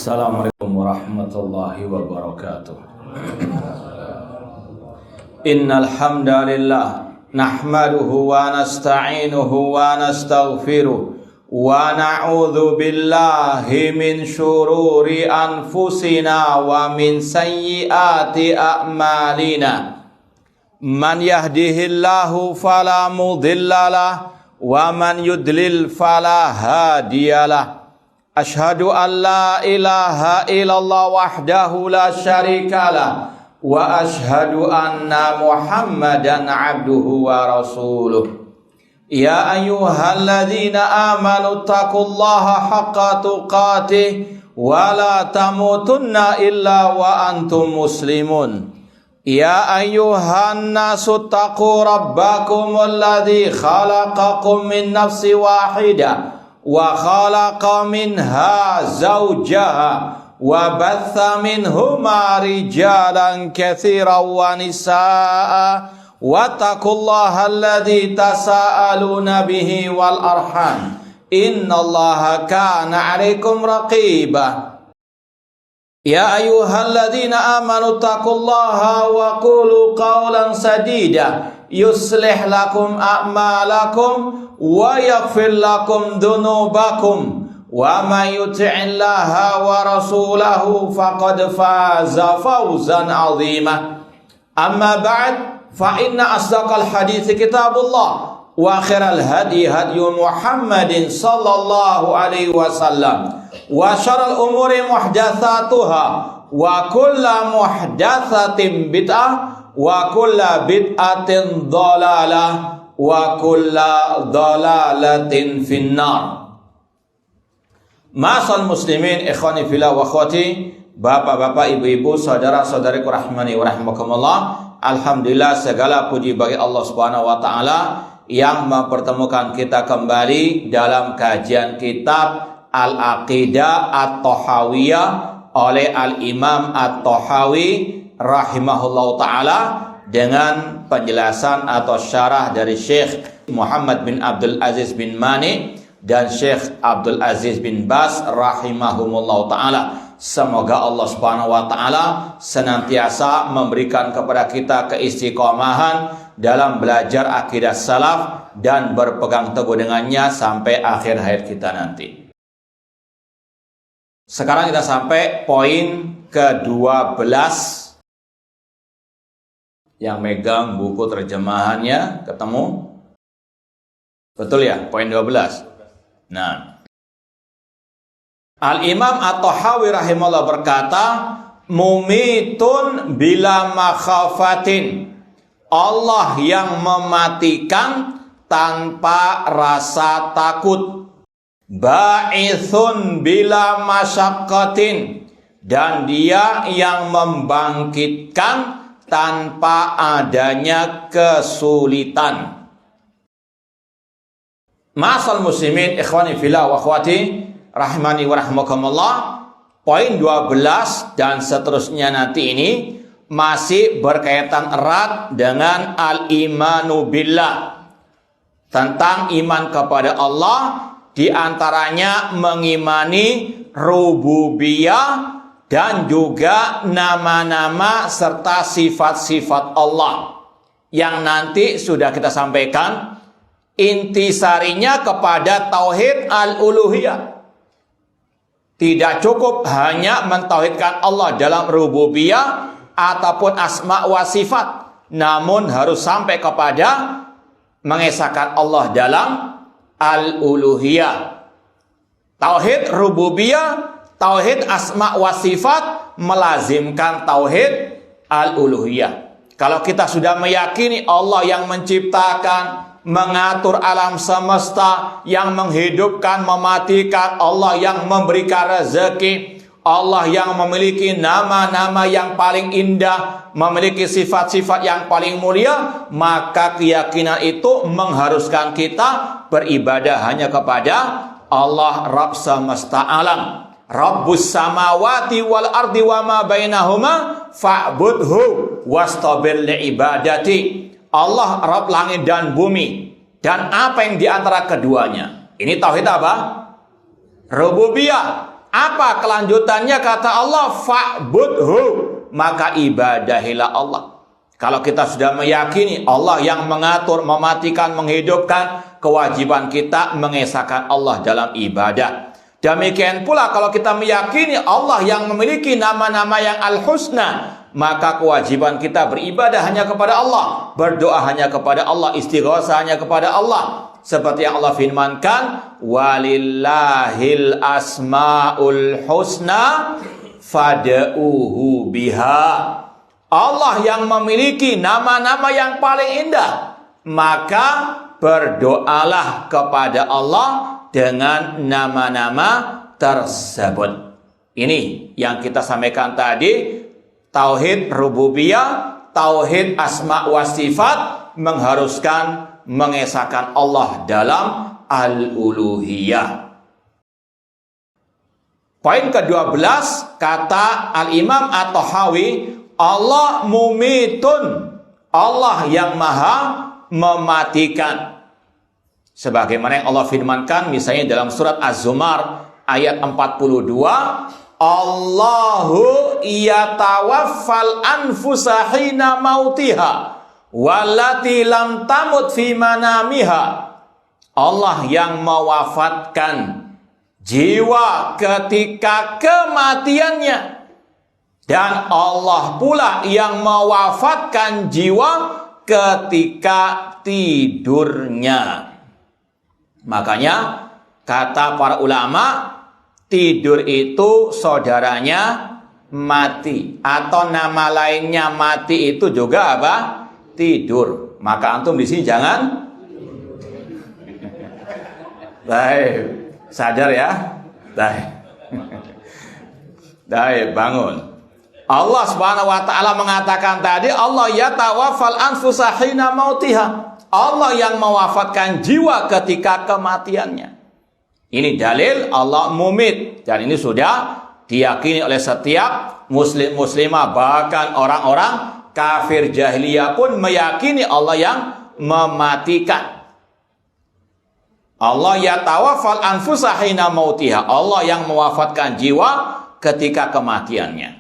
Assalamualaikum warahmatullahi wabarakatuh. Innal hamdalillah nahmaduhu wa nasta'inuhu wa nastaghfiruh wa na'udzu billahi min syururi anfusina wa min sayyiati a'malina. Man yahdihillahu fala mudhillalah wa man yudlil fala hadiyalah. Ashhadu an la ilaha illallah wahdahu la syarikalah wa ashhadu anna Muhammadan abduhu wa rasuluh. Ya ayyuhalladzina amanu taqullaha haqqa tuqatih wa la tamutunna illa wa antum muslimun. Ya ayyuhan nasu taqu rabbakumul ladzi khalaqakum min nafsin wahidah wa khalaqa minha zawjaha wa batha minhuma rijalan katsiran wa nisaa wattaqullaha alladzi tasaaluna bihi wal arham innallaha kana 'alaikum raqiba. Ya ayyuhalladzina amanu taqullaha wa qulu qawlan sadida yuslih lakum a'malakum wa yaghfir lakum dhunubakum wa may yuti'illaha wa rasulahu faqad faza fawzan 'azima. Amma ba'd, fa inna asdaqal hadits kitabullah wa khairal hadi hadyu Muhammadin sallallahu alaihi wasallam wa syarrul umuri muhdatsatuha wa kullu muhdatsatin bid'ah wa kullu bid'atin dhalalah wa kullu dhalalatin finnar. Ma'asal muslimin ikhwani fillah wa akhwati, bapak-bapak, ibu-ibu, saudara-saudariku rahimani wa rahimakumullah. Alhamdulillah, segala puji bagi Allah Subhanahu wa taala yang mempertemukan kita kembali dalam kajian kitab Al-Aqidah At-Tahawiyah oleh Al-Imam At-Tahawi rahimahullahu ta'ala dengan penjelasan atau syarah dari Syekh Muhammad bin Abdul Aziz bin Mani dan Syekh Abdul Aziz bin Bas rahimahumullahu ta'ala. Semoga Allah subhanahu wa ta'ala senantiasa memberikan kepada kita keistiqomahan dalam belajar akidah salaf dan berpegang teguh dengannya sampai akhir hayat kita nanti. Sekarang kita sampai poin ke-12. Yang megang buku terjemahannya ketemu? Betul ya? Poin 12. Nah, Al-Imam At-Tahawi rahimahullah berkata, mumitun bila makhafatin. Allah yang mematikan tanpa rasa takut. Ba'ithun bila masyaqqatin, dan dia yang membangkitkan tanpa adanya kesulitan. Ma'asal muslimin ikhwani fillah wa akhwati rahimani wa rahimakumullah. Poin 12 dan seterusnya nanti ini masih berkaitan erat dengan al-imanu billah, tentang iman kepada Allah. Di antaranya mengimani rububiyah dan juga nama-nama serta sifat-sifat Allah yang nanti sudah kita sampaikan intisarinya kepada tauhid al-uluhiyah. Tidak cukup hanya mentauhidkan Allah dalam rububiyah ataupun asma wa sifat, namun harus sampai kepada mengesahkan Allah dalam al-uluhiyah. Tauhid rububiyah, tauhid asma wa sifat melazimkan tauhid al-uluhiyah. Kalau kita sudah meyakini Allah yang menciptakan, mengatur alam semesta, yang menghidupkan, mematikan, Allah yang memberikan rezeki, Allah yang memiliki nama-nama yang paling indah, memiliki sifat-sifat yang paling mulia, maka keyakinan itu mengharuskan kita beribadah hanya kepada Allah Rabb semesta alam. Rabbus samawati wal ardi wa ma bainahuma fa'budhu wastabir li'ibadati. Allah Rabb langit dan bumi dan apa yang di antara keduanya. Ini tauhid apa? Rububiyah. Apa kelanjutannya? Kata Allah, fa'budhu, maka ibadahilah Allah. Kalau kita sudah meyakini Allah yang mengatur, mematikan, menghidupkan, kewajiban kita mengesahkan Allah dalam ibadah. Demikian pula kalau kita meyakini Allah yang memiliki nama-nama yang al-husna, maka kewajiban kita beribadah hanya kepada Allah, berdoa hanya kepada Allah, istighatsah hanya kepada Allah. Seperti yang Allah firmankan, walillahil asmaul husna fad'uhu biha. Allah yang memiliki nama-nama yang paling indah, maka berdoalah kepada Allah dengan nama-nama tersebut. Ini yang kita sampaikan tadi, tauhid rububiyah, tauhid asma wa sifat, mengharuskan mengesahkan Allah dalam al-uluhiyah. Poin ke-12, kata Al-Imam At-Tahawi, Allah mumitun, Allah yang maha mematikan. Sebagaimana yang Allah firmankan misalnya dalam surat Az-Zumar ayat 42, Allahu yatawaffal anfusa hina mautiha wallati lam tamut fi manamiha. Allah yang mewafatkan jiwa ketika kematiannya, dan Allah pula yang mewafatkan jiwa ketika tidurnya. Makanya kata para ulama, tidur itu saudaranya mati, atau nama lainnya mati itu juga apa? Tidur. Maka antum di sini jangan baik, sadar ya. Baik, bangun. Allah Subhanahu wa taala mengatakan tadi, Allah yatawaffal anfusa hina mautiha. Allah yang mewafatkan jiwa ketika kematiannya. Ini dalil Allah mumit, dan ini sudah diyakini oleh setiap muslim muslimah, bahkan orang-orang kafir jahiliyah pun meyakini Allah yang mematikan. Allah yatawaffal anfusa hina mautiha, Allah yang mewafatkan jiwa ketika kematiannya.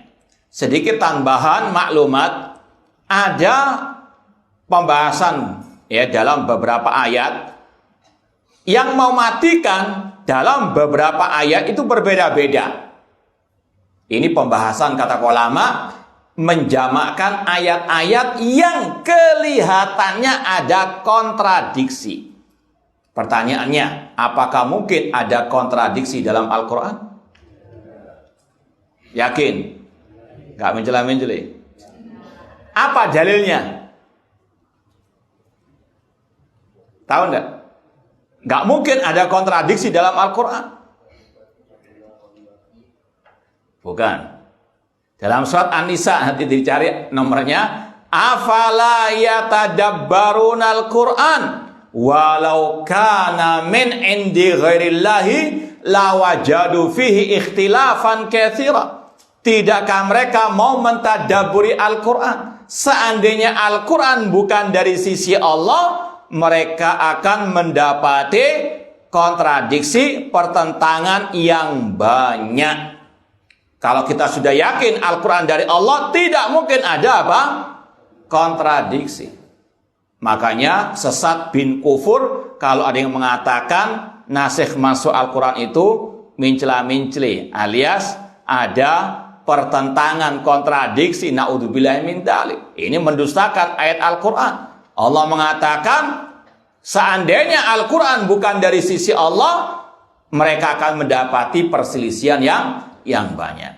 Sedikit tambahan maklumat, ada pembahasan ya dalam beberapa ayat yang mematikan. Dalam beberapa ayat itu berbeda-beda. Ini pembahasan kata ulama, menjamakkan ayat-ayat yang kelihatannya ada kontradiksi. Pertanyaannya, apakah mungkin ada kontradiksi dalam Al-Quran? Yakin? Gak menjela-menjeli. Apa dalilnya? Tahu enggak? Gak mungkin ada kontradiksi dalam Al-Quran. Bukan. Dalam surat An-Nisa, nanti dicari nomornya, afala yatadabbaruna al-Quran walau kana min indi ghairillahi lawajadu fihi ikhtilafan katsira. Tidakkah mereka mau mentadaburi Al-Quran? Seandainya Al-Quran bukan dari sisi Allah, mereka akan mendapati kontradiksi, pertentangan yang banyak. Kalau kita sudah yakin Al-Quran dari Allah, tidak mungkin ada apa? Kontradiksi. Makanya sesat bin kufur kalau ada yang mengatakan nasikh masuk Al-Quran itu mincela-minceli, alias ada pertentangan, kontradiksi, naudzubillahi min dzalik. Ini mendustakan ayat Al-Quran. Allah mengatakan, seandainya Al-Quran bukan dari sisi Allah, mereka akan mendapati perselisihan yang banyak.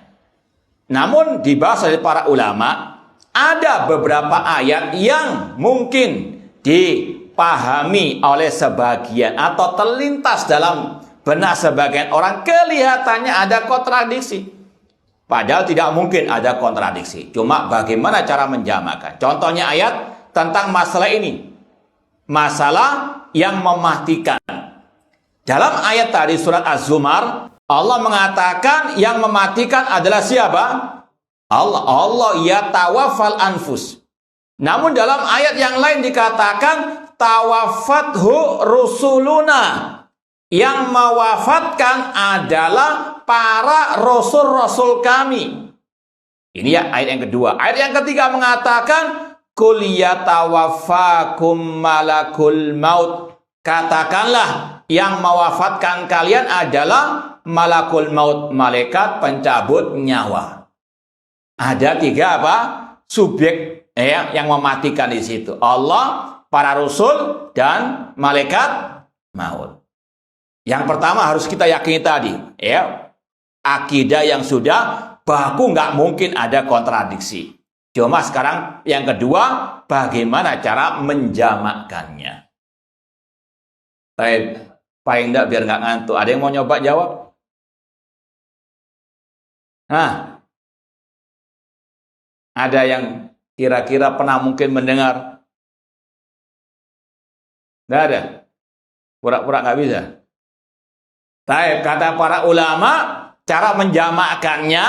Namun dibahas oleh para ulama, ada beberapa ayat yang mungkin dipahami oleh sebagian atau terlintas dalam benak sebagian orang, kelihatannya ada kontradiksi. Padahal tidak mungkin ada kontradiksi. Cuma bagaimana cara menjamakan. Contohnya ayat tentang masalah ini, masalah yang mematikan. Dalam ayat tadi surat Az-Zumar, Allah mengatakan yang mematikan adalah siapa? Allah. Allah yatawaffal anfus. Namun dalam ayat yang lain dikatakan tawaffathu rusuluna. Yang mewafatkan adalah para rasul-rasul kami. Ini ya ayat yang kedua. Ayat yang ketiga mengatakan, Qul yatawaffakum malakul maut. Katakanlah, yang mewafatkan kalian adalah malakul maut, malaikat pencabut nyawa. Ada tiga apa? Subjek yang mematikan di situ. Allah, para rasul, dan malaikat maut. Yang pertama harus kita yakini tadi, ya, akidah yang sudah baku, nggak mungkin ada kontradiksi. Cuma sekarang yang kedua, bagaimana cara menjamakkannya? Paling enggak biar nggak ngantuk. Ada yang mau nyoba jawab? Nah, ada yang kira-kira pernah mungkin mendengar? Nggak ada? Pura-pura nggak bisa? Kata para ulama, cara menjamakkannya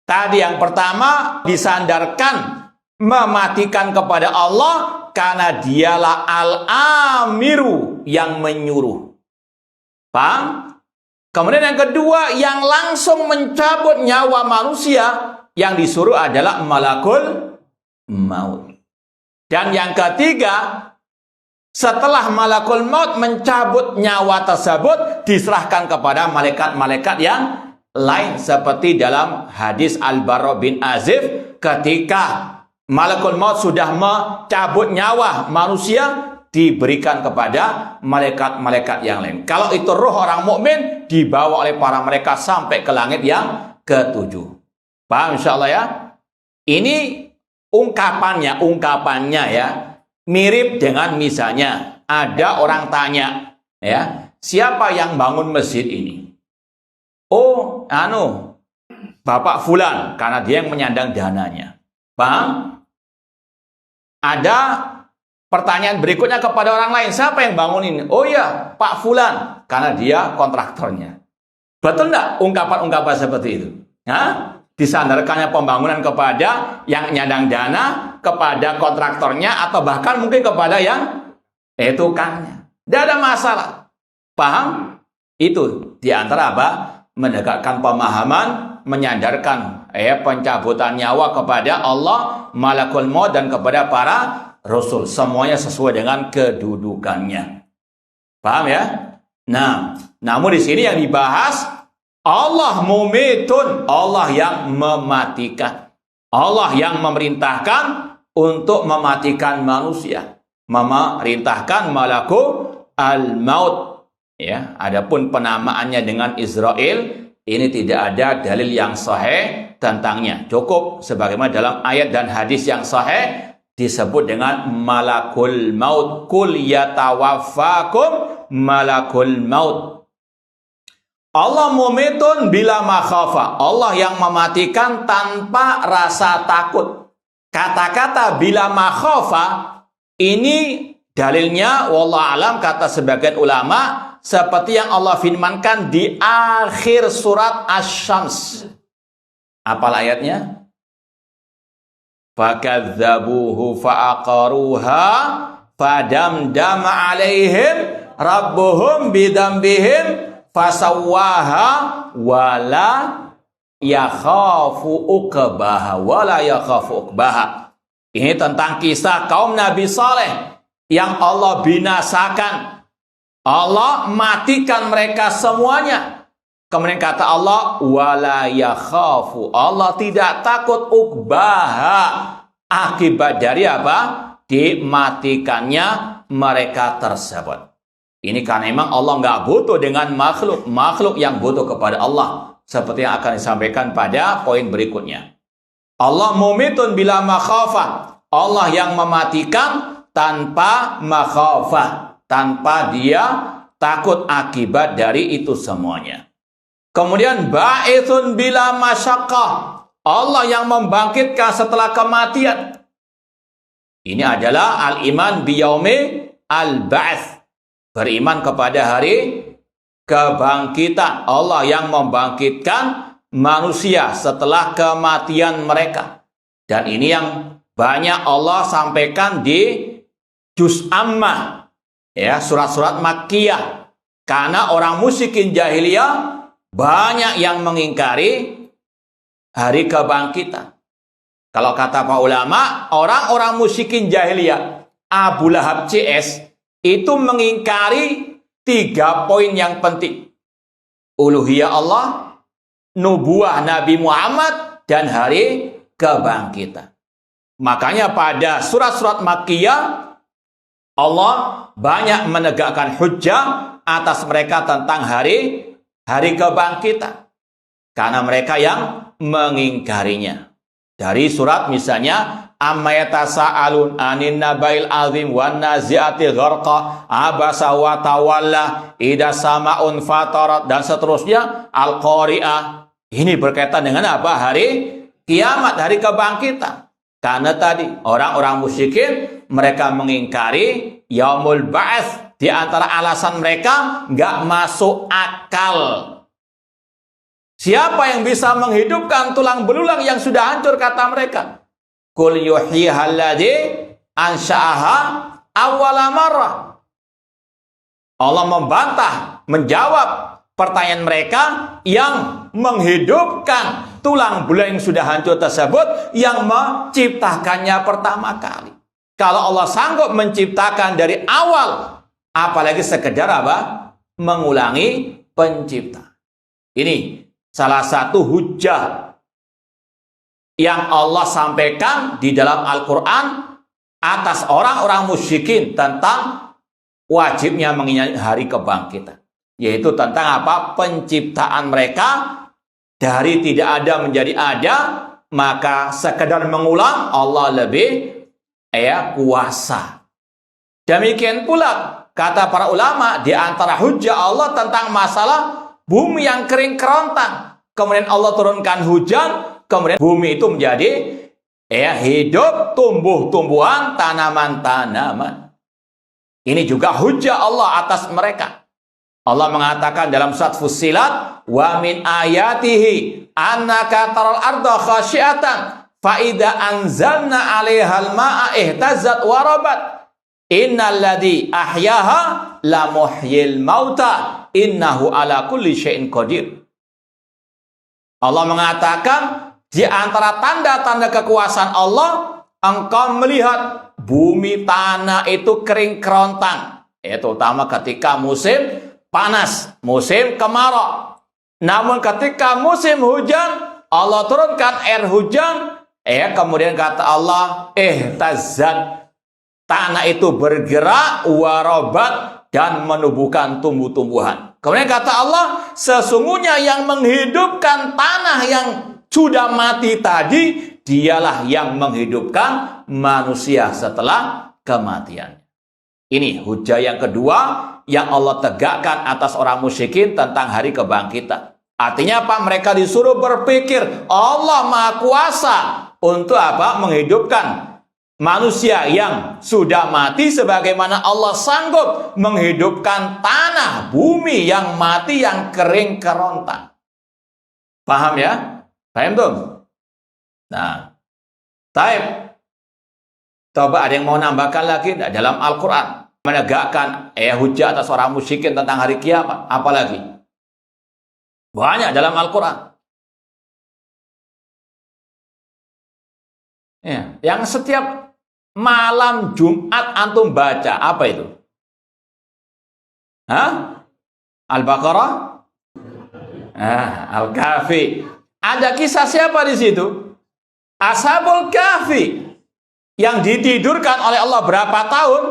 tadi yang pertama disandarkan mematikan kepada Allah karena dialah al-amiru yang menyuruh. Paham? Kemudian yang kedua yang langsung mencabut nyawa manusia yang disuruh adalah malakul maut. Dan yang ketiga, setelah malakul maut mencabut nyawa tersebut, diserahkan kepada malaikat-malaikat yang lain. Seperti dalam hadis Al-Bara bin Azib, ketika malakul maut sudah mencabut nyawa manusia, diberikan kepada malaikat-malaikat yang lain. Kalau itu roh orang mukmin, dibawa oleh para malaikat sampai ke langit yang ketujuh. Paham insyaallah ya? Ini ungkapannya ya. Mirip dengan misalnya ada orang tanya, ya, siapa yang bangun masjid ini? Oh, Bapak Fulan, karena dia yang menyandang dananya. Paham? Ada pertanyaan berikutnya kepada orang lain, siapa yang bangun ini? Oh ya, Pak Fulan, karena dia kontraktornya. Betul enggak ungkapan-ungkapan seperti itu? Hah? Disandarkannya pembangunan kepada yang nyandang dana, kepada kontraktornya, atau bahkan mungkin kepada yang tukangnya. Tidak ada masalah. Paham? Itu diantara apa? Menegakkan pemahaman, menyandarkan pencabutan nyawa kepada Allah, malakul maut, dan kepada para rasul. Semuanya sesuai dengan kedudukannya. Paham ya? Nah, namun di sini yang dibahas Allah mumitun, Allah yang mematikan. Allah yang memerintahkan untuk mematikan manusia. Memerintahkan malakul al-maut. Ya, adapun penamaannya dengan Israel, ini tidak ada dalil yang sahih tentangnya. Cukup sebagaimana dalam ayat dan hadis yang sahih disebut dengan malakul maut. Qul yatawaffakum malakul maut. Allah mumitun bila makhafa. Allah yang mematikan tanpa rasa takut. Kata-kata bila makhafa ini dalilnya wallahu alam, kata sebagian ulama, seperti yang Allah firmankan di akhir surat Asy-Syams. Apa ayatnya? Fakadzabuhu fa'aqaruha fadamdama alaihim rabbuhum bidambihim fasawwaha wala yakhafu uqbaha. Ini tentang kisah kaum Nabi Saleh yang Allah binasakan. Allah matikan mereka semuanya. Kemudian kata Allah wala yakhafu, Allah tidak takut uqbaha, akibat dari apa? Dimatikannya mereka tersebut. Ini karena memang Allah nggak butuh dengan makhluk yang butuh kepada Allah. Seperti yang akan disampaikan pada poin berikutnya. Allah mumitun bila makhafah. Allah yang mematikan tanpa makhafah. Tanpa dia takut akibat dari itu semuanya. Kemudian ba'ithun bila masyaqqah. Allah yang membangkitkan setelah kematian. Ini adalah al-iman biyaumi al-ba'ats. Beriman kepada hari kebangkitan. Allah yang membangkitkan manusia setelah kematian mereka. Dan ini yang banyak Allah sampaikan di Juz Ammah, ya, surat-surat Makkiyah. Karena orang musyrikin jahiliyah banyak yang mengingkari hari kebangkitan. Kalau kata para ulama, orang-orang musyrikin jahiliyah, Abu Lahab CS, itu mengingkari 3 poin yang penting. Uluhiyah Allah, nubuah Nabi Muhammad, dan hari kebangkitan. Makanya pada surat-surat Makkiyah, Allah banyak menegakkan hujjah atas mereka tentang hari kebangkitan. Karena mereka yang mengingkarinya. Dari surat misalnya, amma yatasaalun anin nabail azim wan naziati gharqa abasa wa tawalla idza samaun fatarat, dan seterusnya, Al-Qari'ah. Ini berkaitan dengan apa? Hari kiamat, hari kebangkitan. Karena tadi orang-orang musyrikin mereka mengingkari yaumul ba'ats. Di antara alasan mereka nggak masuk akal. Siapa yang bisa menghidupkan tulang belulang yang sudah hancur, kata mereka? Qul yuhyiha alladzi ansha'aha awwala marrah. Allah membantah, menjawab pertanyaan mereka yang menghidupkan tulang belulang yang sudah hancur tersebut, yang menciptakannya pertama kali. Kalau Allah sanggup menciptakan dari awal, apalagi sekedar apa? Mengulangi pencipta. Ini salah satu hujjah yang Allah sampaikan di dalam Al-Quran atas orang-orang musyrikin tentang wajibnya mengingat hari kebangkitan. Yaitu tentang apa? Penciptaan mereka dari tidak ada menjadi ada, maka sekedar mengulang Allah lebih kuasa. Demikian pula kata para ulama, di antara hujjah Allah tentang masalah bumi yang kering kerontang. Kemudian Allah turunkan hujan, kemudian bumi itu menjadi hidup, tumbuh-tumbuhan, tanaman-tanaman. Ini juga hujjah Allah atas mereka. Allah mengatakan dalam surat Fussilat, wa min ayatihi annaka taral arda khasyiatan fa idza anzalna 'alaihal ma'a ihtazzat wa rabat. Innalladzi ahyaha la muhyil mauta innahu ala kulli syai'in qadir. Allah mengatakan di antara tanda-tanda kekuasaan Allah, engkau melihat bumi tanah itu kering kerontang, terutama ketika musim panas, musim kemarau. Namun ketika musim hujan, Allah turunkan air hujan, kemudian kata Allah, ihtazat, tanah itu bergerak, warobat, dan menumbuhkan tumbuh-tumbuhan. Kemudian kata Allah, sesungguhnya yang menghidupkan tanah yang sudah mati tadi, dialah yang menghidupkan manusia setelah kematian. Ini hujah yang kedua yang Allah tegakkan atas orang musyrikin tentang hari kebangkitan. Artinya apa? Mereka disuruh berpikir Allah Maha Kuasa untuk apa? Menghidupkan manusia yang sudah mati, sebagaimana Allah sanggup menghidupkan tanah, bumi yang mati, yang kering kerontang. Paham ya? Paham tuh? Nah, taib. Coba ada yang mau nambahkan lagi dalam Al-Quran menegakkan hujah atas orang musyrikin tentang hari kiamat? Apalagi? Banyak dalam Al-Quran. Ya, yang setiap malam Jumat antum baca, apa itu? Al-Baqarah? Al-Kahfi. Ada kisah siapa di situ? Ashabul Kahfi yang ditidurkan oleh Allah berapa tahun?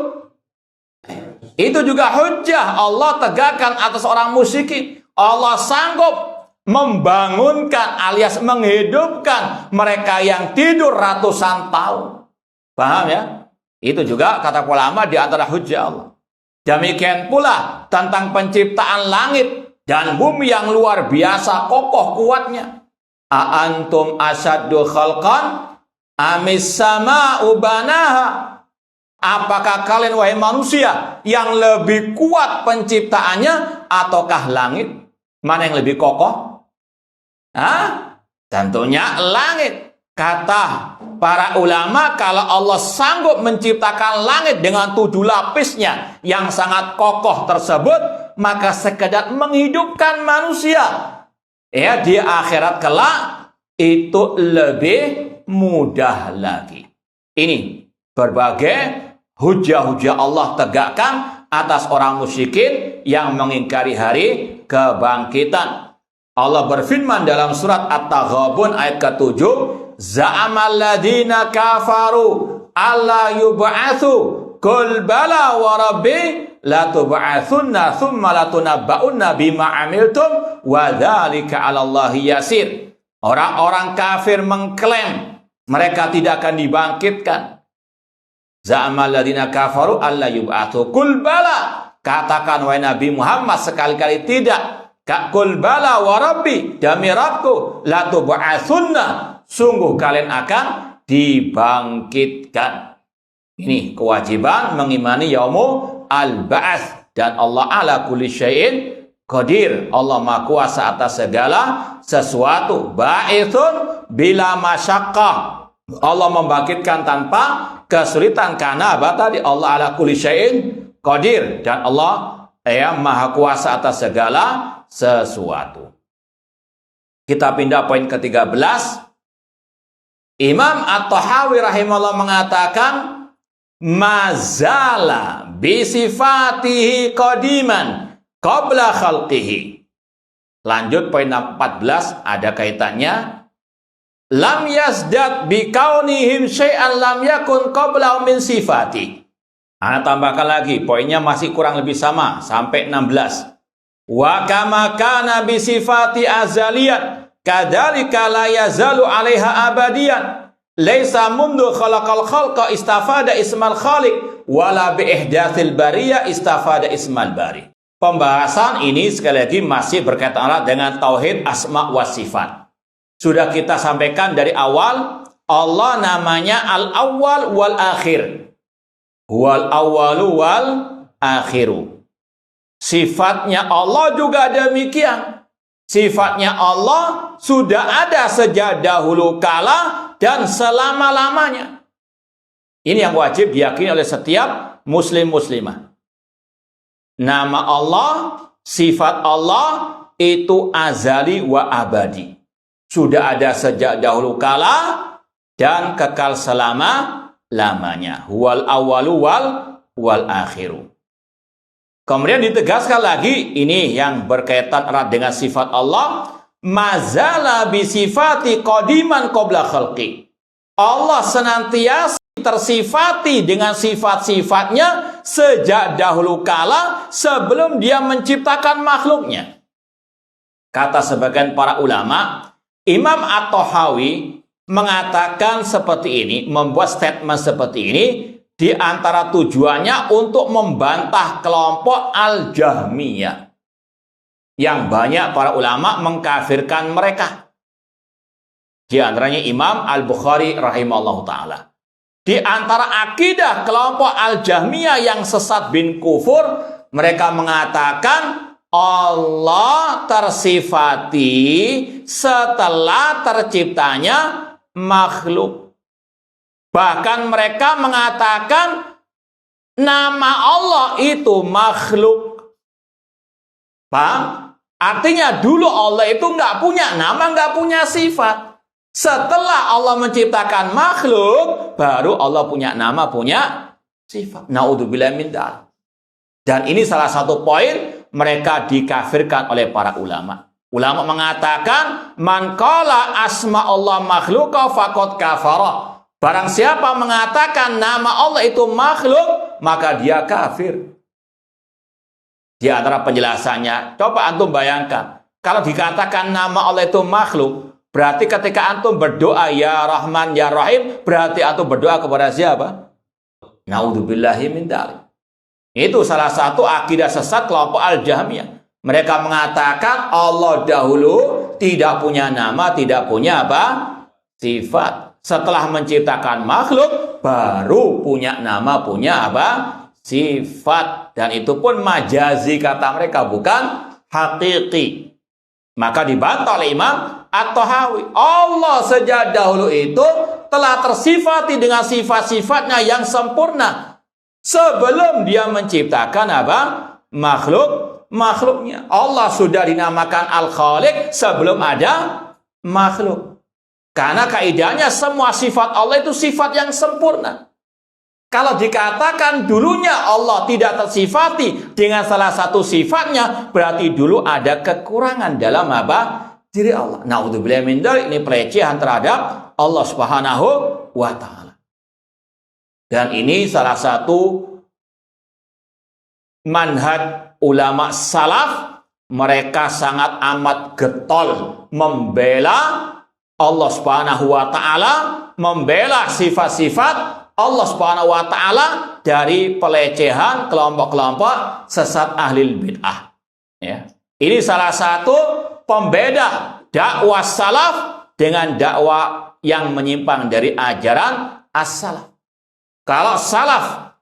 Itu juga hujjah Allah tegakkan atas orang musyrikin. Allah sanggup membangunkan alias menghidupkan mereka yang tidur ratusan tahun. Paham ya? Itu juga kata ulama di antara hujjah Allah. Demikian pula tentang penciptaan langit dan bumi yang luar biasa kokoh kuatnya. A antum asaddu khalqan amis sama'u banaha. Apakah kalian wahai manusia yang lebih kuat penciptaannya ataukah langit? Mana yang lebih kokoh? Tentunya langit. Kata para ulama, kalau Allah sanggup menciptakan langit dengan 7 lapisnya yang sangat kokoh tersebut, maka sekedar menghidupkan manusia ya di akhirat kelak itu lebih mudah lagi. Ini berbagai hujah-hujah Allah tegakkan atas orang musyrikin yang mengingkari hari kebangkitan. Allah berfirman dalam surat At-Taghabun ayat ke-7, za'amal ladina kafaru alla yub'atsu qul bala wa rabbi la tub'atsunna thumma latunabba'unna bima amiltum wa dzalika 'alallahi yasir. Orang-orang kafir mengklaim mereka tidak akan dibangkitkan. Za'amal ladina kafaru alla yub'atsu qul bala, katakan wahai Nabi Muhammad sekali-kali tidak. Qul bala wa rabbi, demi Rabbku, la tub'atsunna, sungguh kalian akan dibangkitkan. Ini kewajiban mengimani yaumul al-ba'ats, dan Allah ala kulli syai'in qadir. Allah Maha Kuasa atas segala sesuatu. Ba'itsun bila masyaqqah, Allah membangkitkan tanpa kesulitan karena apa tadi? Allah ala kulli syai'in qadir, dan Allah Maha Kuasa atas segala sesuatu. Kita pindah poin ke-13. Imam At-Tahawi rahimahullah mengatakan mazala bisifatihi qadiman qabla khalqihi. Lanjut poin 14, ada kaitannya. Lam yasdad bikaunihim syai'an lam yakun qabla min sifati. Ana tambahkan lagi, poinnya masih kurang lebih sama sampai 16. Wa kama kana bi sifati azaliyat kadzalika la yazalu 'alaiha abadiyan laisa mundu khalaqal khalqa istafada ismal khaliq wala bi ihdatsil bariyah istafada ismal bari. Pembahasan ini sekali lagi masih berkaitan erat dengan tauhid asma wa sifat. Sudah kita sampaikan dari awal, Allah namanya al-awwal wal akhir. Wal awwalu wal akhiru. Sifatnya Allah juga demikian. Sifatnya Allah sudah ada sejak dahulu kala dan selama-lamanya. Ini yang wajib diyakini oleh setiap muslim-muslimah. Nama Allah, sifat Allah itu azali wa abadi. Sudah ada sejak dahulu kala dan kekal selama-lamanya. Huwal awwalu wal akhiru. Kemudian ditegaskan lagi, ini yang berkaitan erat dengan sifat Allah, mazala bisifati qadiman qabla khalqi. Allah senantiasa tersifati dengan sifat-sifatnya sejak dahulu kala sebelum dia menciptakan makhluknya. Kata sebagian para ulama, Imam At-Tahawi mengatakan seperti ini, membuat statement seperti ini, di antara tujuannya untuk membantah kelompok Al-Jahmiyah yang banyak para ulama mengkafirkan mereka. Di antaranya Imam Al-Bukhari rahimahullahu ta'ala. Di antara akidah kelompok Al-Jahmiyah yang sesat bin kufur, mereka mengatakan Allah tersifati setelah terciptanya makhluk. Bahkan mereka mengatakan nama Allah itu makhluk. Paham? Artinya dulu Allah itu nggak punya nama, nggak punya sifat. Setelah Allah menciptakan makhluk, baru Allah punya nama, punya sifat. Naudzubillah min dzalik. Dan ini salah satu poin mereka dikafirkan oleh para ulama. Ulama mengatakan man qala asma Allah makhluqa faqad kafara. Barang siapa mengatakan nama Allah itu makhluk, maka dia kafir. Di antara penjelasannya, coba antum bayangkan, kalau dikatakan nama Allah itu makhluk, berarti ketika antum berdoa ya Rahman ya Rahim, berarti antum berdoa kepada siapa? Naudzubillahi min dzalik. Itu salah satu akidah sesat kelompok Al-Jahmiyah. Mereka mengatakan Allah dahulu tidak punya nama, tidak punya apa? Sifat. Setelah menciptakan makhluk, baru punya nama, punya apa? Sifat. Dan itu pun majazi kata mereka, bukan hakiki. Maka dibantah oleh Imam At-Tahawi. Allah sejak dahulu itu telah tersifati dengan sifat-sifatnya yang sempurna sebelum dia menciptakan apa? Makhluk makhluknya. Allah sudah dinamakan Al-Khaliq sebelum ada makhluk. Karena kaidahnya semua sifat Allah itu sifat yang sempurna. Kalau dikatakan dulunya Allah tidak tersifati dengan salah satu sifatnya, berarti dulu ada kekurangan dalam apa? Diri Allah. Naudzubillah min dzalik, ini pelecehan terhadap Allah Subhanahu wa taala. Dan ini salah satu manhaj ulama salaf, mereka sangat amat getol membela Allah Subhanahu wa taala, membela sifat-sifat Allah Subhanahu wa taala dari pelecehan kelompok-kelompok sesat ahli bid'ah. Ya. Ini salah satu pembeda dakwah salaf dengan dakwah yang menyimpang dari ajaran as-salaf. Kalau salaf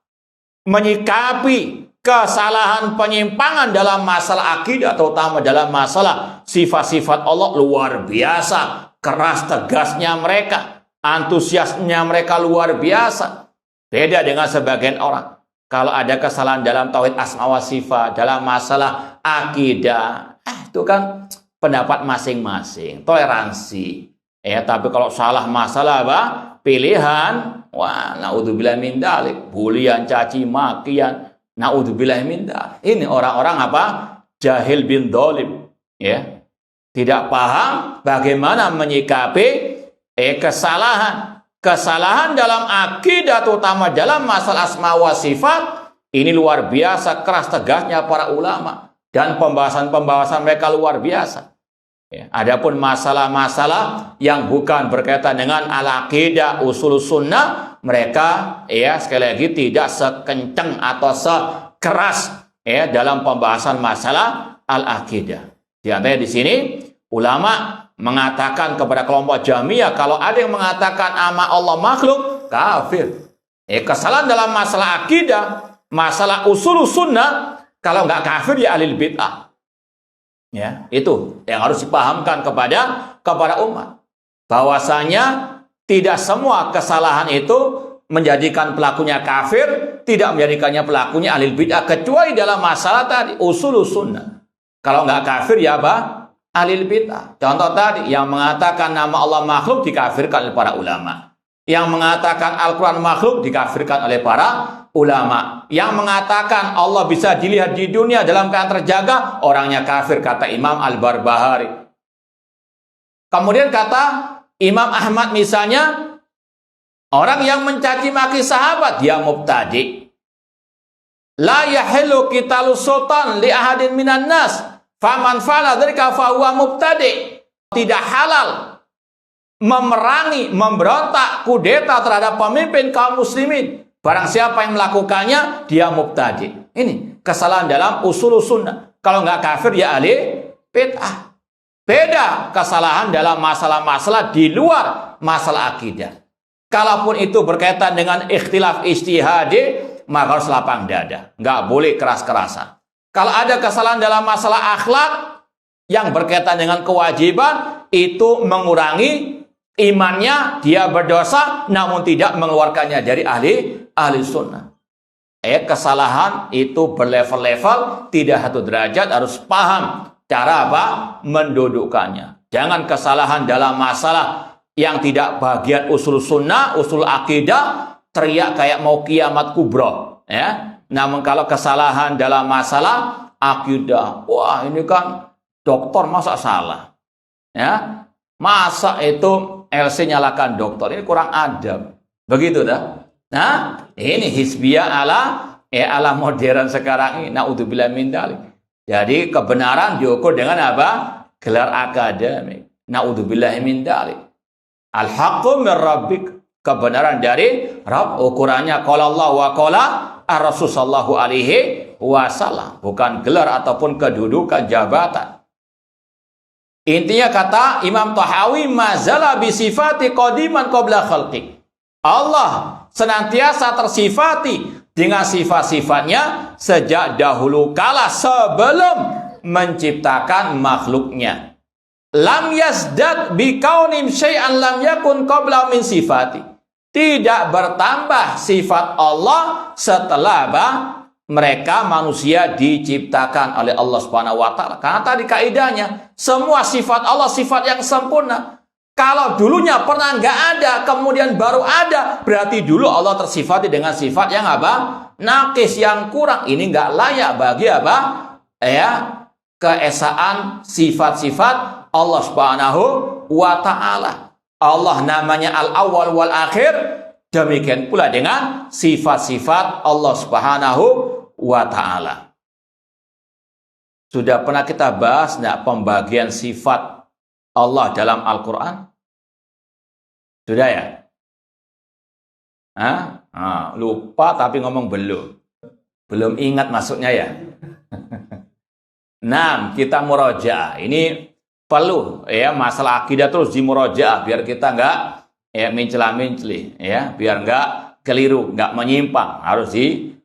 menyikapi kesalahan penyimpangan dalam masalah akidah, terutama dalam masalah sifat-sifat Allah, luar biasa keras tegasnya mereka, antusiasnya mereka luar biasa. Beda dengan sebagian orang. Kalau ada kesalahan dalam tauhid asma wa sifat, dalam masalah akidah, itu kan pendapat masing-masing, toleransi. Ya, tapi kalau salah masalah apa? Pilihan, wah, naudzubillah min dzalik, bulian, caci makian, naudzubillah min dzalik. Ini orang-orang apa? Jahil bin dolim, ya. Tidak paham bagaimana menyikapi kesalahan. Kesalahan dalam akidah, terutama dalam masalah asma wa sifat, ini luar biasa keras tegasnya para ulama. Dan pembahasan-pembahasan mereka luar biasa. Ya, adapun masalah-masalah yang bukan berkaitan dengan al-aqidah, usul sunnah, mereka ya sekali lagi tidak sekencang atau sekeras ya dalam pembahasan masalah al-aqidah. Di antaranya di sini ulama mengatakan kepada kelompok Jahmiyah, kalau ada yang mengatakan nama Allah makhluk, kafir. Kesalahan dalam masalah akidah, masalah usul sunnah, kalau nggak kafir ya ahli bid'ah. Ya, itu yang harus dipahamkan kepada umat. Bahwasanya tidak semua kesalahan itu menjadikan pelakunya kafir, tidak menjadikannya pelakunya ahli bid'ah, kecuali dalam masalah tadi usul sunnah. Kalau nggak kafir ya apa? Ahli bid'ah. Contoh tadi yang mengatakan nama Allah makhluk dikafirkan oleh para ulama. Yang mengatakan Al-Quran makhluk dikafirkan oleh para ulama. Yang mengatakan Allah bisa dilihat di dunia dalam keadaan terjaga, orangnya kafir, kata Imam Al-Barbahari. Kemudian kata Imam Ahmad misalnya, orang yang mencaci maki sahabat, dia mubtadi. La yahillu qitalu sultan li ahadin minan nas, faman fa'ala dzalika fa huwa mubtadi. Tidak halal memerangi, memberontak, kudeta terhadap pemimpin kaum muslimin. Barang siapa yang melakukannya, dia mubtadi. Ini kesalahan dalam usul sunnah. Kalau nggak kafir, ya ahli bid'ah. Beda kesalahan dalam masalah-masalah di luar masalah akidah. Kalaupun itu berkaitan dengan ikhtilaf ijtihadi, maka harus lapang dada. Nggak boleh keras-kerasan. Kalau ada kesalahan dalam masalah akhlak yang berkaitan dengan kewajiban, itu mengurangi imannya, dia berdosa, namun tidak mengeluarkannya dari ahli sunnah. Kesalahan itu berlevel-level, tidak satu derajat, harus paham cara apa mendudukkannya. Jangan kesalahan dalam masalah yang tidak bagian usul sunnah, usul akidah, teriak kayak mau kiamat kubro. Ya. Namun kalau kesalahan dalam masalah akidah, wah ini kan dokter masa salah. Ya. Masa itu LC nyalakan dokter, ini kurang adab. Begitu dah. Nah, ini hizbiyah ala modern sekarang ini. Naudzubillah min dzalik. Jadi kebenaran diukur dengan apa? Gelar akademik. Naudzubillah min dzalik. Al-haqqu min rabbik. Kebenaran dari Rabb, ukurannya qala Allah wa qala Ar-Rasul sallallahu alaihi wasallam, bukan gelar ataupun kedudukan jabatan. Intinya kata Imam Tahawi, mazala bisifati qadiman qabla khalqi. Allah senantiasa tersifati dengan sifat-sifatnya sejak dahulu kala sebelum menciptakan makhluknya. Lam yazdad bikaunim syai'an lam yakun qabla min sifati. Tidak bertambah sifat Allah setelah mereka manusia diciptakan oleh Allah Subhanahu wa taala. Karena tadi kaidahnya, semua sifat Allah sifat yang sempurna. Kalau dulunya pernah nggak ada, kemudian baru ada, berarti dulu Allah tersifati dengan sifat yang apa? Nakis, yang kurang. Ini nggak layak bagi apa? Ya, keesaan sifat-sifat Allah Subhanahu wa taala. Allah namanya al-awwal wal akhir, demikian pula dengan sifat-sifat Allah Subhanahu wa taala. Sudah pernah kita bahas enggak pembagian sifat Allah dalam Al-Qur'an? Sudah ya? Lupa tapi ngomong belum. Belum ingat masuknya ya. Nah, kita murojaah. Ini perlu ya, masalah akidah terus di murojaah biar kita enggak ya mencela-menceli ya, biar enggak keliru, enggak menyimpang. Harus di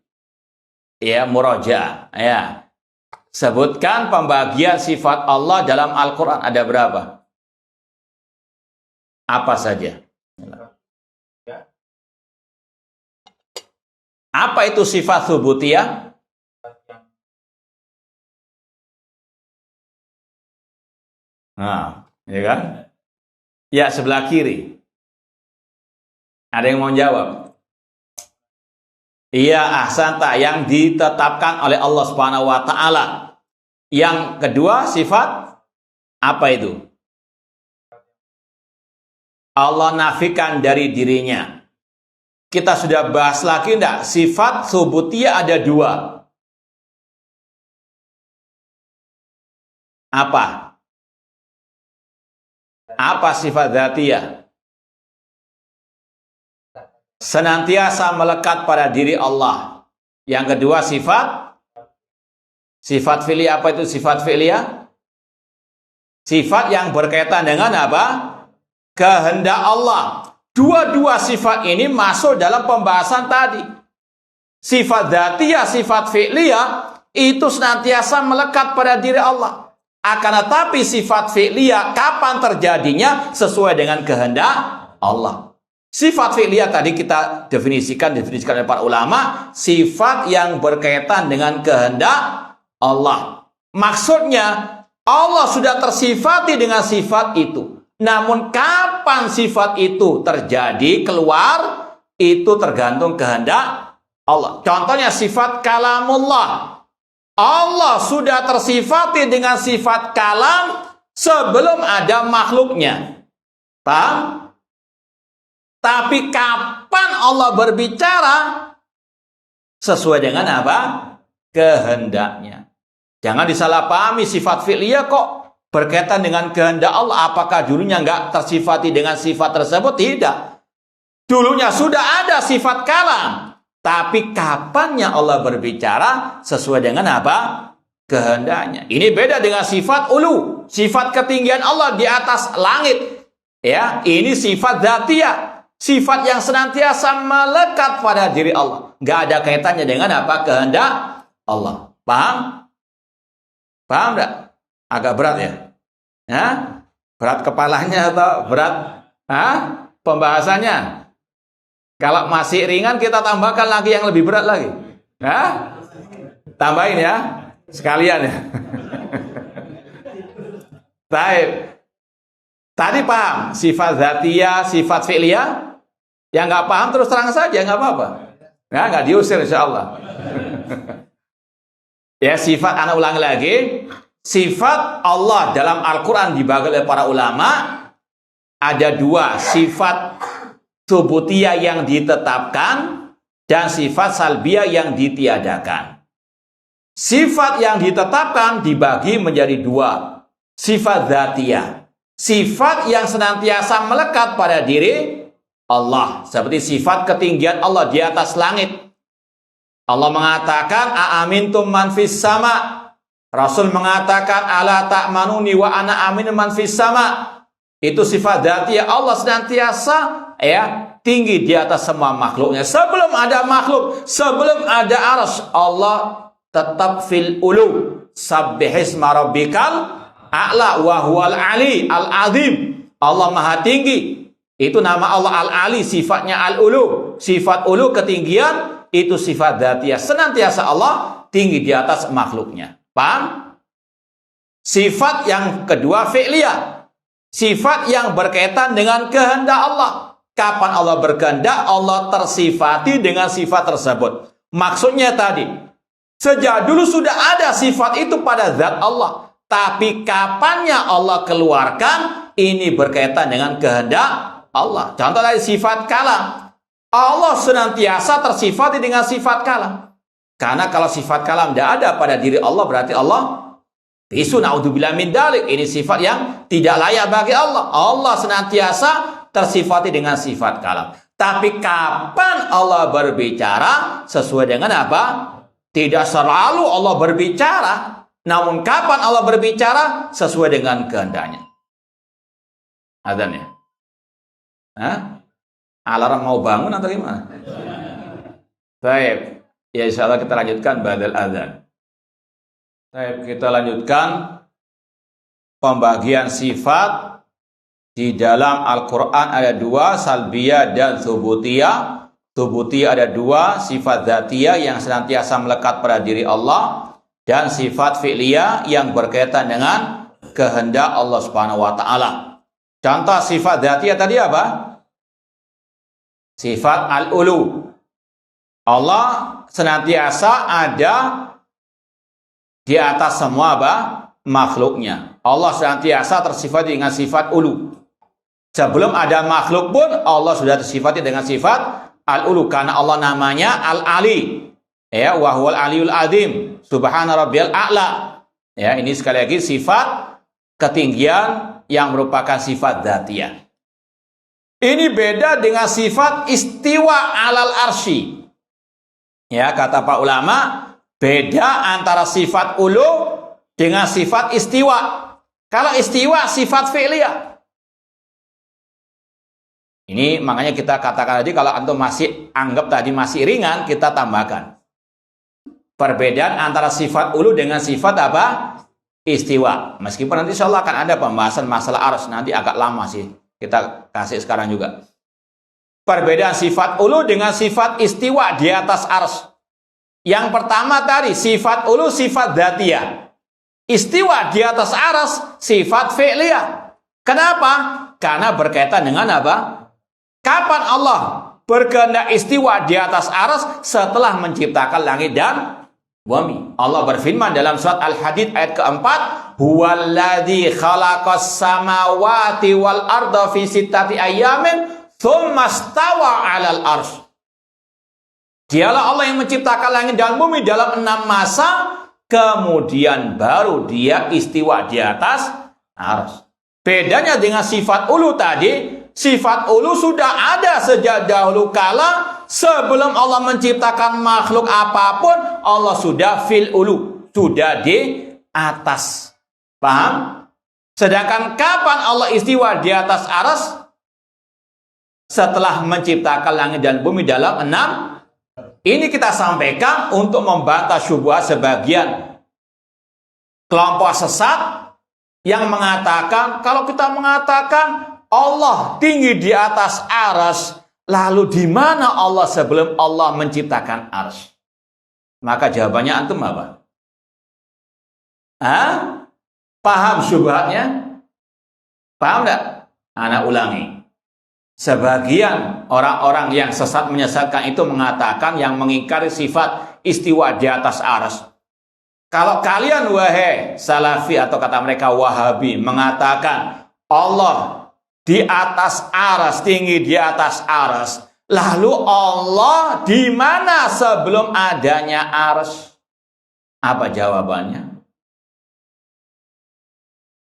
ya murojaah ya. Sebutkan pembagian sifat Allah dalam Al-Qur'an ada berapa? Apa saja? Apa itu sifat tsubutiyah? Nah, ya kan? Ya, sebelah kiri. Ada yang mau jawab? Iya, ahsanta, yang ditetapkan oleh Allah Subhanahu wa taala. Yang kedua, sifat apa itu? Allah nafikan dari dirinya. Kita sudah bahas lagi enggak? Sifat tsubutiyah ada dua. Apa? Apa sifat dzatiyah? Senantiasa melekat pada diri Allah. Yang kedua sifat fi'liyah. Apa itu sifat fi'liyah? Sifat yang berkaitan dengan apa? Kehendak Allah. Dua-dua sifat ini masuk dalam pembahasan tadi. Sifat dzatiyah, sifat fi'liyah itu senantiasa melekat pada diri Allah. Akan tetapi sifat fi'liyah kapan terjadinya sesuai dengan kehendak Allah. Sifat fi'liyah tadi kita definisikan oleh para ulama, sifat yang berkaitan dengan kehendak Allah. Maksudnya Allah sudah tersifati dengan sifat itu. Namun kapan sifat itu terjadi keluar, itu tergantung kehendak Allah. Contohnya sifat kalamullah. Allah sudah tersifati dengan sifat kalam sebelum ada makhluknya. Paham? Tapi kapan Allah berbicara? Sesuai dengan apa? Kehendaknya. Jangan disalahpahami sifat fi'liyah kok berkaitan dengan kehendak Allah. Apakah dulunya nggak tersifati dengan sifat tersebut? Tidak. Dulunya sudah ada sifat kalam. Tapi kapannya Allah berbicara sesuai dengan apa? Kehendaknya. Ini beda dengan sifat ulu. Sifat ketinggian Allah di atas langit. Ya, ini sifat dzatiyah. Sifat yang senantiasa melekat pada diri Allah. Nggak ada kaitannya dengan apa? Kehendak Allah. Paham? Paham nggak? Agak berat ya? Ya? Berat kepalanya atau berat pembahasannya? Kalau masih ringan kita tambahkan lagi yang lebih berat lagi. Ya? Tambahin ya. Sekalian ya. Baik. Tadi paham sifat dzatiyah, sifat fi'liyah? Yang nggak paham terus terang saja, nggak apa-apa. Ya, nggak diusir insyaallah. Ya, sifat, anak ulangi lagi. Sifat Allah dalam Al-Quran dibagi oleh para ulama ada dua, sifat tsubutiyah yang ditetapkan dan sifat salbiyah yang ditiadakan. Sifat yang ditetapkan dibagi menjadi dua, sifat dzatiyah, sifat yang senantiasa melekat pada diri Allah, seperti sifat ketinggian Allah di atas langit. Allah mengatakan a'amintum man fis sama. Rasul mengatakan ala ta'manuni wa ana amin man fis sama. Itu sifat dzatiyah Allah senantiasa ya tinggi di atas semua makhluknya. Sebelum ada makhluk, sebelum ada arsy, Allah tetap fil ulu. Sabbihisma rabbikal a'la wa huwal ali al-azim. Allah maha tinggi. Itu nama Allah al-ali, sifatnya al-ulu. Sifat ulu ketinggian itu sifat dzatiyah. Senantiasa Allah tinggi di atas makhluknya. Paham? Sifat yang kedua fi'liyah. Sifat yang berkaitan dengan kehendak Allah. Kapan Allah berkehendak, Allah tersifati dengan sifat tersebut. Maksudnya tadi, sejak dulu sudah ada sifat itu pada zat Allah. Tapi kapannya Allah keluarkan, ini berkaitan dengan kehendak Allah. Contoh dari sifat kalam. Allah senantiasa tersifati dengan sifat kalam. Karena kalau sifat kalam tidak ada pada diri Allah, berarti Allah bisu, na'udzubillah min dalik. Ini sifat yang tidak layak bagi Allah. Allah senantiasa tersifati dengan sifat kalam. Tapi kapan Allah berbicara sesuai dengan apa? Tidak selalu Allah berbicara. Namun kapan Allah berbicara sesuai dengan kehendaknya. Azan ya? Hah? Alarm mau bangun atau gimana? Baik. Ya insyaallah kita lanjutkan ba'dal azan. Baik, kita lanjutkan pembagian sifat. Di dalam Al-Quran ada dua, salbiyah dan thubutiyah. Thubutiyah ada dua, sifat dzatiyah yang senantiasa melekat pada diri Allah, dan sifat fi'liyah yang berkaitan dengan kehendak Allah Subhanahu wa taala. Contoh sifat dzatiyah tadi apa? Sifat al-ulu. Allah senantiasa ada di atas semua apa? Makhluknya. Allah senantiasa tersifat dengan sifat ulu. Sebelum ada makhluk pun Allah sudah tersifati dengan sifat al-ulu, karena Allah namanya al-ali. Ya, wa huwal aliyul azim. Subhana rabbiyal a'la. Ya, ini sekali lagi sifat ketinggian yang merupakan sifat dzatiyah. Ini beda dengan sifat istiwa alal arsy. Ya, kata Pak ulama, beda antara sifat ulu dengan sifat istiwa. Kalau istiwa sifat fi'liyah. Ini makanya kita katakan tadi, kalau antum masih anggap tadi masih ringan, kita tambahkan. Perbedaan antara sifat ulu dengan sifat apa? Istiwa. Meskipun nanti insyaallah akan ada pembahasan masalah arsy, nanti agak lama sih. Kita kasih sekarang juga. Perbedaan sifat ulu dengan sifat istiwa di atas arsy. Yang pertama tadi, sifat ulu sifat dzatiyah. Istiwa di atas arsy sifat fi'liyah. Kenapa? Karena berkaitan dengan apa? Kapan Allah berkehendak istiwa di atas arsy? Setelah menciptakan langit dan bumi. Allah berfirman dalam surat Al-Hadid ayat keempat, huwallazi khalaqas samawati wal arda fi sittati ayyamin tsumma stawa 'alal arsy. Dialah Allah yang menciptakan langit dan bumi dalam 6 masa, kemudian baru dia istiwa di atas arsy. Bedanya dengan sifat ulu tadi, sifat ulu sudah ada sejak dahulu kala, sebelum Allah menciptakan makhluk apapun, Allah sudah fil ulu, sudah di atas. Paham? Sedangkan kapan Allah istiwa di atas arsy? Setelah menciptakan langit dan bumi dalam 6. Ini kita sampaikan untuk membantah syubhat sebagian kelompok sesat yang mengatakan, kalau kita mengatakan Allah tinggi di atas arsy, lalu di mana Allah sebelum Allah menciptakan arsy? Maka jawabannya antum apa? Hah? Paham syubhatnya? Paham enggak? Anak ulangi. Sebagian orang-orang yang sesat menyesatkan itu mengatakan, yang mengingkari sifat istiwa di atas arsy, kalau kalian wahai salafi atau kata mereka wahabi mengatakan Allah di atas arsy, tinggi di atas arsy, lalu Allah di mana sebelum adanya arsy? Apa jawabannya?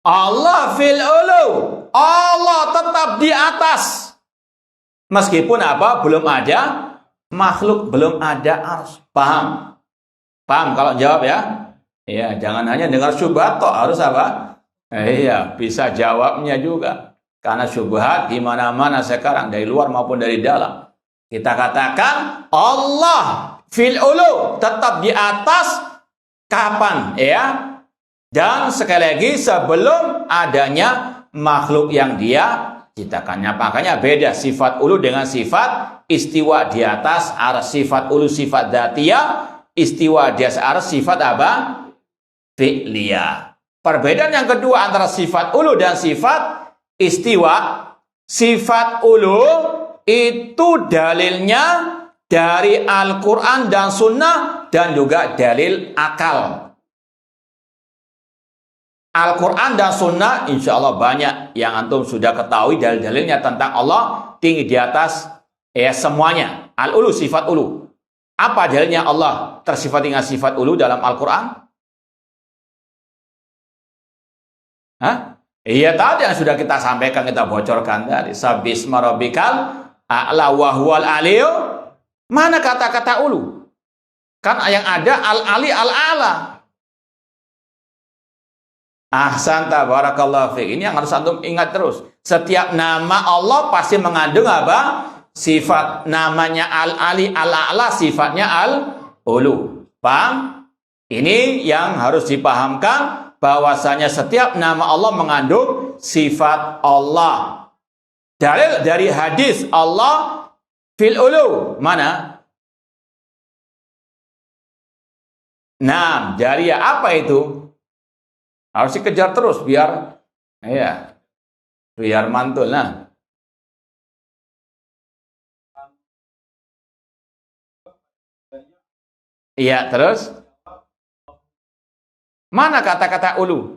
Allah fil ulu, Allah tetap di atas. Meskipun apa? Belum ada makhluk, belum ada arsy. Paham? Paham kalau jawab ya? Iya, jangan hanya dengar syubhat toh, harus apa? Iya, bisa jawabnya juga. Karena syubhat di mana-mana sekarang, dari luar maupun dari dalam. Kita katakan Allah fil ulu, tetap di atas. Kapan? Ya. Dan sekali lagi sebelum adanya makhluk yang dia ciptakannya. Makanya beda sifat ulu dengan sifat istiwa di atas arsy, sifat ulu sifat dzatiyah, istiwa di atas arsy sifat apa? Fi'liyah. Perbedaan yang kedua antara sifat ulu dan sifat istiwa, sifat ulu itu dalilnya dari Al-Quran dan Sunnah dan juga dalil akal. Al-Quran dan Sunnah insya Allah banyak yang antum sudah ketahui dalil-dalilnya tentang Allah tinggi di atas semuanya. Al-ulu, sifat ulu. Apa dalilnya Allah tersifat dengan sifat ulu dalam Al-Quran? Iya tadi yang sudah kita sampaikan, kita bocorkan tadi. Sabisma rabbikal a'la wa huwal aliyu. Mana kata-kata ulu? Kan yang ada al-ali al-a'la. Ahsanta barakallahu fiik. Ini yang harus antum ingat terus. Setiap nama Allah pasti mengandung apa? Sifat. Namanya al-ali al-a'la, sifatnya al-ulu. Paham? Ini yang harus dipahamkan, bahwasanya setiap nama Allah mengandung sifat Allah. Dalil dari hadis Allah fil ulu mana? Nah, dari apa itu? Harus dikejar terus biar biar mantul. Nah, iya terus mana kata-kata ulu?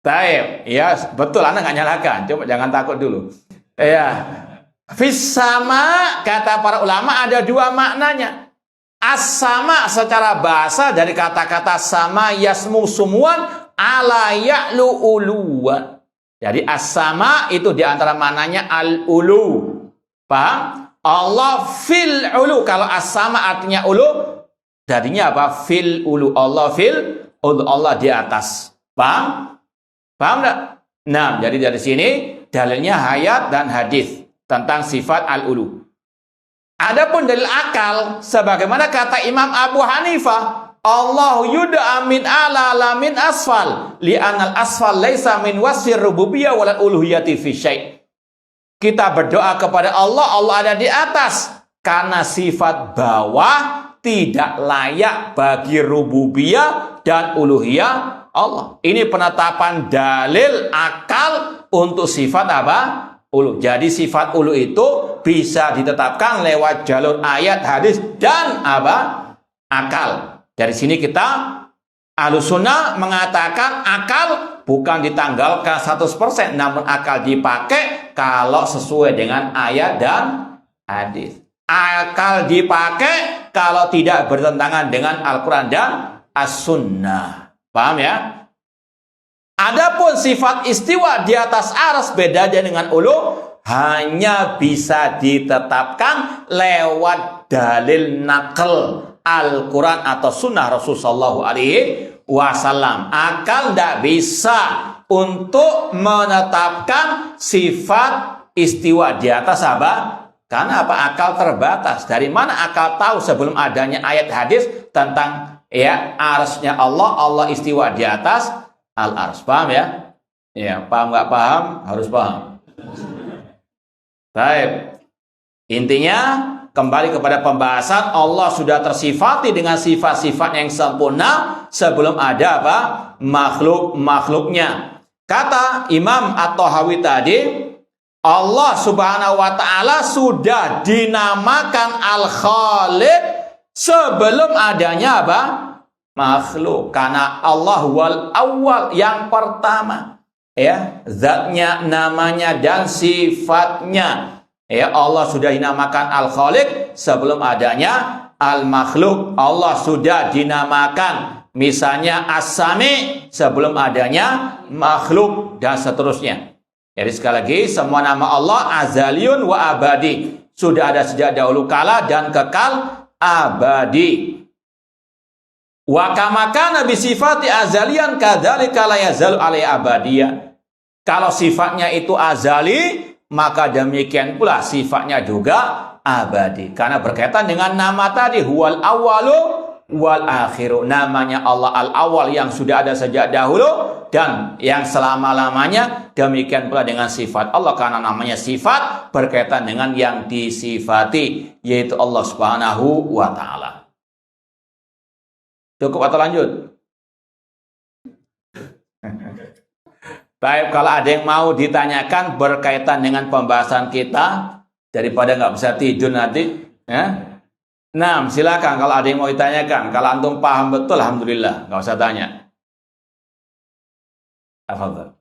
Taib. Ya betul, Anda nggak nyalakan. Coba jangan takut dulu. Fis sama, kata para ulama ada dua maknanya. As-sama secara bahasa dari kata-kata sama yasmu sumuan ala ya'lu uluwan. Jadi as-sama itu diantara maknanya al-ulu. Paham? Allah fil ulu. Kalau as-sama artinya ulu, jadinya apa? Fil ulu. Allah fil ulu. Allah di atas. Paham? Paham enggak? Nah, jadi dari sini dalilnya ayat dan hadis tentang sifat al-ulu. Adapun dalil akal, sebagaimana kata Imam Abu Hanifah, Allah yud'a min ala la min asfal, li'anal asfal laisa min wasfir rububiyyah wal uluhiyyati fi syai'. Kita berdoa kepada Allah, Allah ada di atas, karena sifat bawah tidak layak bagi rububiyah dan uluhiyah Allah. Ini penetapan dalil akal untuk sifat apa? Ulu. Jadi sifat ulu itu bisa ditetapkan lewat jalur ayat, hadis, dan apa? Akal. Dari sini kita Ahlussunnah mengatakan akal bukan ditanggalkan 100%, namun akal dipakai kalau sesuai dengan ayat dan hadis. Akal dipakai kalau tidak bertentangan dengan Al-Quran dan As-Sunnah. Paham ya? Adapun sifat istiwa di atas arsy beda dengan ulu, hanya bisa ditetapkan lewat dalil nakal Al-Quran atau Sunnah Rasulullah SAW. Akal tidak bisa untuk menetapkan sifat istiwa di atas apa? Karena apa? Akal terbatas. Dari mana akal tahu sebelum adanya ayat hadis tentang arsy-nya Allah, Allah istiwa di atas al-arsy. Paham ya? Ya, paham nggak paham? Harus paham. Baik. Intinya kembali kepada pembahasan, Allah sudah tersifati dengan sifat-sifat yang sempurna sebelum ada apa? Makhluk-makhluknya. Kata Imam At-Tahawi tadi, Allah Subhanahu wa taala sudah dinamakan Al-Khaliq sebelum adanya apa? Makhluk. Karena Allah wal awal, yang pertama. Ya, zatnya, namanya dan sifatnya. Ya, Allah sudah dinamakan Al-Khaliq sebelum adanya Al-Makhluk. Allah sudah dinamakan misalnya As-Sami sebelum adanya makhluk dan seterusnya. Jadi sekali lagi, semua nama Allah azaliyun wa abadi. Sudah ada sejak dahulu kala dan kekal abadi. Wa kama kana bi sifati azaliyan kadzalika la yazalu alai abadiyah. Kalau sifatnya itu azali, maka demikian pula sifatnya juga abadi. Karena berkaitan dengan nama tadi, huwal awwalu wal akhiru. Namanya Allah al-awwal yang sudah ada sejak dahulu dan yang selama-lamanya. Demikian pula dengan sifat Allah, karena namanya sifat berkaitan dengan yang disifati, yaitu Allah Subhanahu wa taala. Cukup atau lanjut? Baik, kalau ada yang mau ditanyakan berkaitan dengan pembahasan kita, daripada nggak bisa tidur nanti, ya. Nah, silakan kalau ada yang mau ditanyakan. Kalau antum paham betul, alhamdulillah, nggak usah tanya. Alhamdulillah.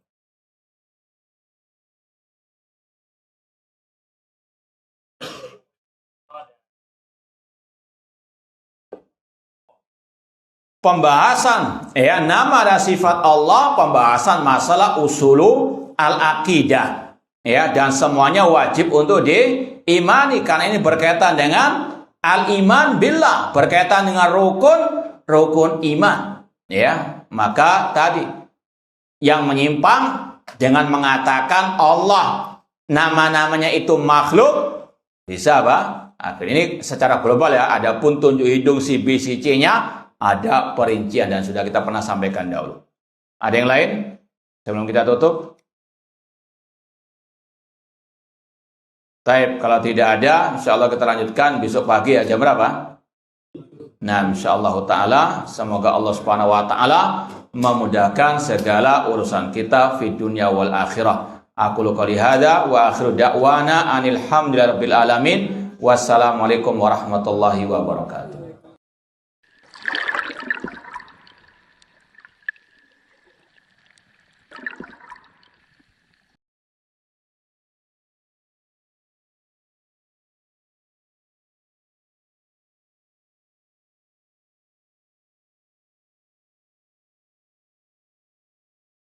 Pembahasan nama dan sifat Allah, pembahasan masalah usulu al-aqidah, dan semuanya wajib untuk diimani karena ini berkaitan dengan al-iman billah, berkaitan dengan rukun iman, maka tadi yang menyimpang dengan mengatakan Allah nama-namanya itu makhluk bisa apa? Ini secara global adapun tunjuk hidung si B si C-nya ada perincian dan sudah kita pernah sampaikan dahulu. Ada yang lain sebelum kita tutup? Baik, kalau tidak ada, insya Allah kita lanjutkan besok pagi jam berapa? Nah, insya Allah Ta'ala, semoga Allah Subhanahu Wa Ta'ala memudahkan segala urusan kita fi dunya wal akhirah. Aku qouli hadza wa akhiru da'wana anil hamdulillahi rabbil alamin. Wassalamualaikum warahmatullahi wabarakatuh.